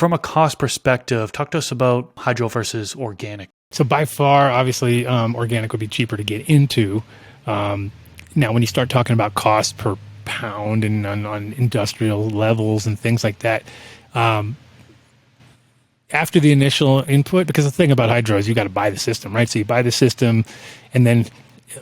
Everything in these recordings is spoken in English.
from a cost perspective, talk to us about hydro versus organic. So by far, obviously, organic would be cheaper to get into. Now, when you start talking about cost per pound and on industrial levels and things like that, after the initial input, because the thing about hydro is you got to buy the system, right? So you buy the system, and then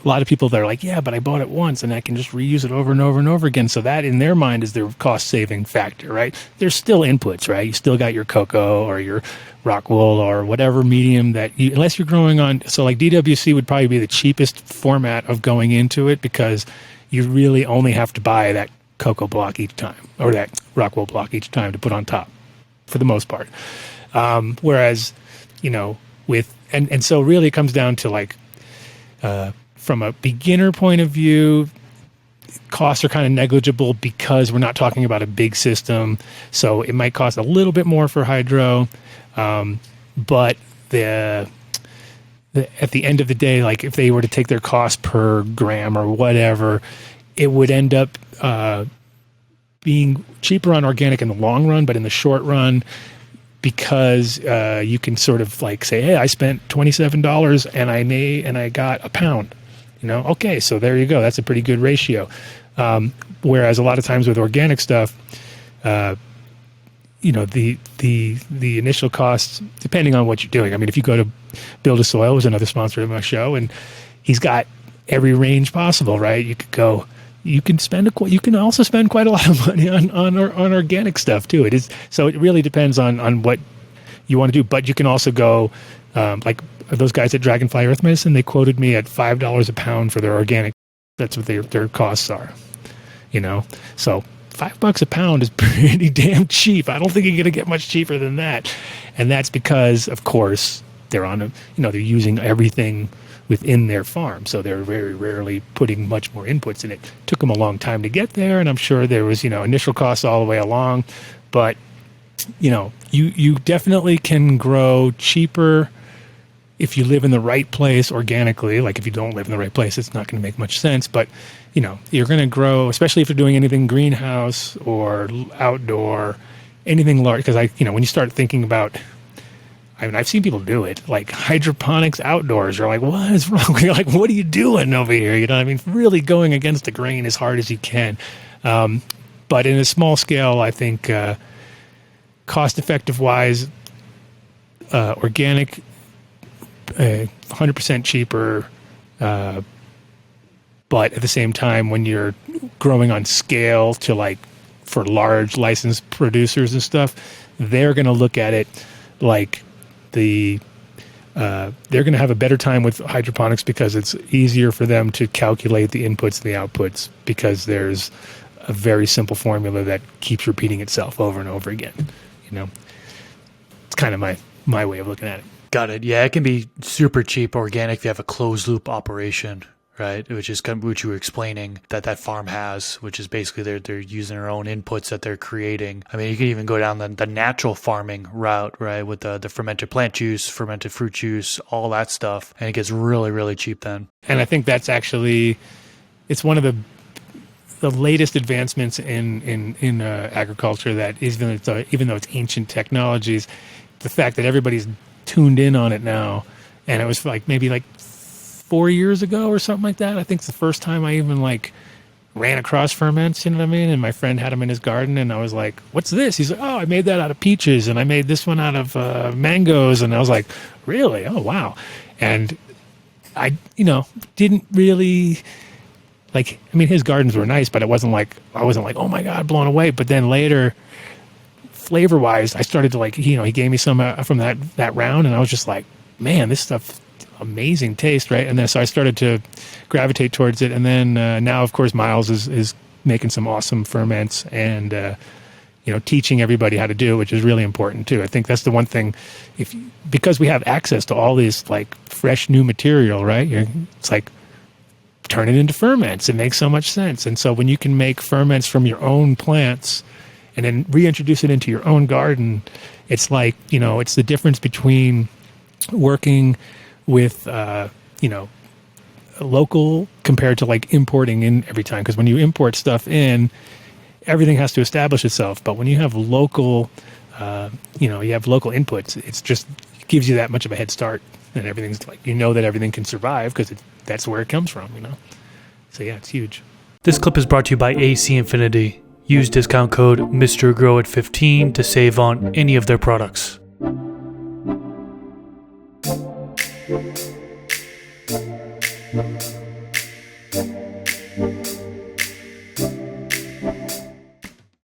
a lot of people, they're like, yeah, but I bought it once and I can just reuse it over and over and over again. So that in their mind is their cost saving factor, right? There's still inputs, right? You still got your cocoa or your rock wool or whatever medium that you, unless you're growing on. So like DWC would probably be the cheapest format of going into it, because you really only have to buy that cocoa block each time, or that rock wool block each time to put on top for the most part. Whereas, with, and so really it comes down to like, from a beginner point of view, costs are kind of negligible because we're not talking about a big system. So it might cost a little bit more for hydro, but at the end of the day, like if they were to take their cost per gram or whatever, it would end up being cheaper on organic in the long run, but in the short run, because you can sort of like say, hey, I spent $27 and I got a pound. Okay, so there you go. That's a pretty good ratio. Whereas a lot of times with organic stuff, the initial costs, depending on what you're doing. I mean, if you go to Build a Soil, who's another sponsor of my show, and he's got every range possible, right? You could go. You can also spend quite a lot of money on organic stuff too. So it really depends on what you want to do. But you can also go like those guys at Dragonfly Earth Medicine. They quoted me at $5 a pound for their organic. That's what their costs are. So $5 a pound is pretty damn cheap. I don't think you're going to get much cheaper than that. And that's because, of course, they're they're using everything within their farm, so they're very rarely putting much more inputs in it. Took them a long time to get there, and I'm sure there was initial costs all the way along, but you definitely can grow cheaper if you live in the right place organically. Like if you don't live in the right place, it's not going to make much sense, but you're going to grow, especially if you're doing anything greenhouse or outdoor, anything large, because when you start thinking about, I've seen people do it, like hydroponics outdoors. You're like, what is wrong? You're like, what are you doing over here? Really going against the grain as hard as you can. But in a small scale, I think cost-effective wise, organic, 100% cheaper. But at the same time, when you're growing on scale to like for large licensed producers and stuff, they're going to look at it like they're going to have a better time with hydroponics because it's easier for them to calculate the inputs and the outputs, because there's a very simple formula that keeps repeating itself over and over again. It's kind of my way of looking at it. Got it. Yeah, it can be super cheap organic if you have a closed loop operation, right? Which is kind of what you were explaining that farm has, which is basically they're using their own inputs that they're creating. I mean, you could even go down the natural farming route, right? With the fermented plant juice, fermented fruit juice, all that stuff. And it gets really, really cheap then. And I think that's actually, it's one of the latest advancements in agriculture that even though it's ancient technologies, the fact that everybody's tuned in on it now. And it was maybe 4 years ago or something like that. I think it's the first time I even ran across ferments, you know what I mean? And my friend had them in his garden, and I was like, what's this? He's like, oh, I made that out of peaches, and I made this one out of mangoes. And I was like, really? Oh, wow. And I, didn't really his gardens were nice, but I wasn't like, oh my God, blown away. But then later, flavor wise, I started to he gave me some from that round, and I was just like, man, this stuff, amazing taste, right? And then so I started to gravitate towards it, and then now, of course, Miles is making some awesome ferments and teaching everybody how to do it, which is really important too. I think that's the one thing, because we have access to all this fresh new material, right? It's like turn it into ferments. It makes so much sense. And so when you can make ferments from your own plants and then reintroduce it into your own garden, it's like, it's the difference between working with, local compared to importing in every time. Because when you import stuff in, everything has to establish itself. But when you have local you have local inputs. It's just gives you that much of a head start, and everything's like that everything can survive because that's where it comes from. So yeah, it's huge. This clip is brought to you by AC Infinity. Use discount code MrGrow at 15 to save on any of their products.